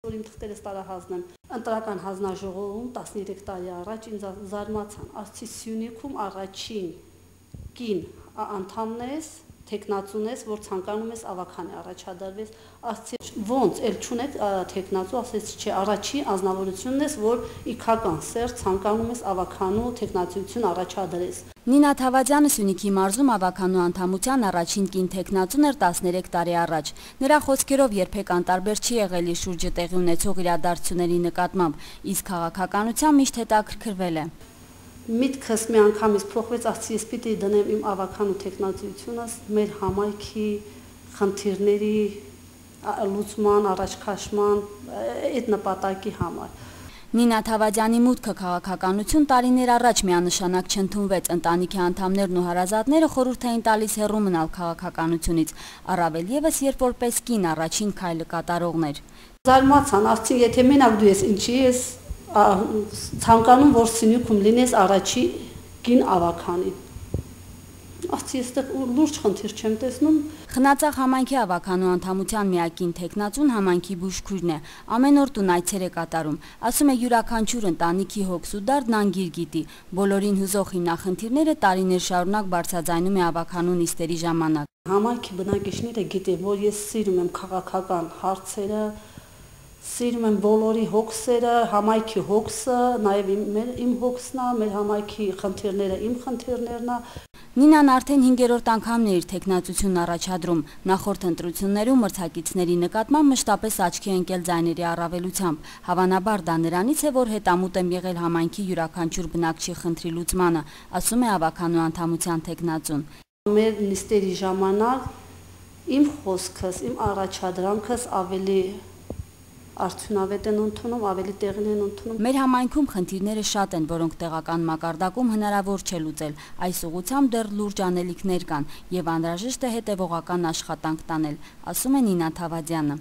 Որ իմ թղթերս տարահազն եմ ընտրական հանձնաժողովում 13 տարի առաջ ինձ զարմացան, ասցի Սյունիքում առաջին կին անդամն ես, թեկնածուն ես, որ ցանկանում ես ավագան է առաջադրվես, ասցի ոնց էլ չունեք թեկնածու, ասեցի չէ, առաջի անձնավորությունն ես, որ իքական սեր ցանկանում ես ավագանու թեկնածություն առաջադրես։ Նինա Թավադյանը Սյունիքի մարզում ավագանու անդամության առաջին կին թեկնածուն էր 13 տարի առաջ։ Նրա խոսքերով երբեք անտարբեր չի եղել իր շուրջը տեղի ունեցող իրադարձությունների նկատմամբ, իսկ քաղաքականությամբ միշտ հետաքրքրվել է։ Միտքս մի անգամից փոխվեց, ասացի ես պիտի դնեմ իմ ավագանու թեկնածությունս մեր համայնքի խնդիրների լուծման, առաջքաշման այդ նպատակի համար։ Նինա Թավադյանի մուտքը քաղաքականություն տարիներ առաջ միանշանակ չընդունվեց, ընտանիքի անդամներն ու հարազատները խորհուրդ էին տալիս հեռու մնալ քաղաքականությունից, առավել ևս երբ որպես կին առաջին քայլը կատարողն էր։ Զարմացան, ասացին, եթե մենակ դու ես ինչի ես ցանկանում որ Սյունիքում լինես առաջի կին ավագանին։ Ասացի այստեղ լուրջ խնդիր չեմ տեսնում։ Խնածախ համայնքի ավագանու անդամության միակին թեկնածուն համայնքի բուժքույրն է, ամեն օր տուն այցեր է կատարում, ասում է յուրաքանչյուր ընտանիքի հոգս ու դարդն անգիր գիտի, բոլորին հուզող հիմնախնդիրները տարիներ շարունակ բարձրաձայնում է ավագանու նիստերի ժամանակ։ Համայնքի բնակիչները գիտեն, որ ես սիրում եմ քաղաքական հարցերը, սիրում եմ բոլորի հոգսերը, համայնքի հոգսը, նաև իմ հոգսն է, մեր համայնքի խնդիրները իմ խնդիրներն է։ Նինան արդեն 5-րդ անգամն է իր թեկնածությունն առաջադրում, նախորդ ընտրություններում մրցակիցների նկատմամբ մշտապես աչքի ընկել ձայների առավելությամբ, հավանաբար դա նրանից է, որ հետամուտ եմ եղել համայնքի յուրաքանչյուր բնակչի խնդրի լուծմանը, ասում է ավագանու անդամության թեկնածուն։ Մեր նիստերի ժամանակ իմ խոսքս, իմ առաջադրանքս ավելի արդյունավետ են ընդունում, ավելի տեղին են ընդունում։ Մեր համայնքում խնդիրները շատ են, որոնք տեղական մակարդակում հնարավոր չէ լուծել։ Այս ուղղությամբ դեռ լուրջ անելիքներ կան եւ անհրաժեշտ է հետեւողական աշխատանք տանել, ասում է Նինա Թավադյանը։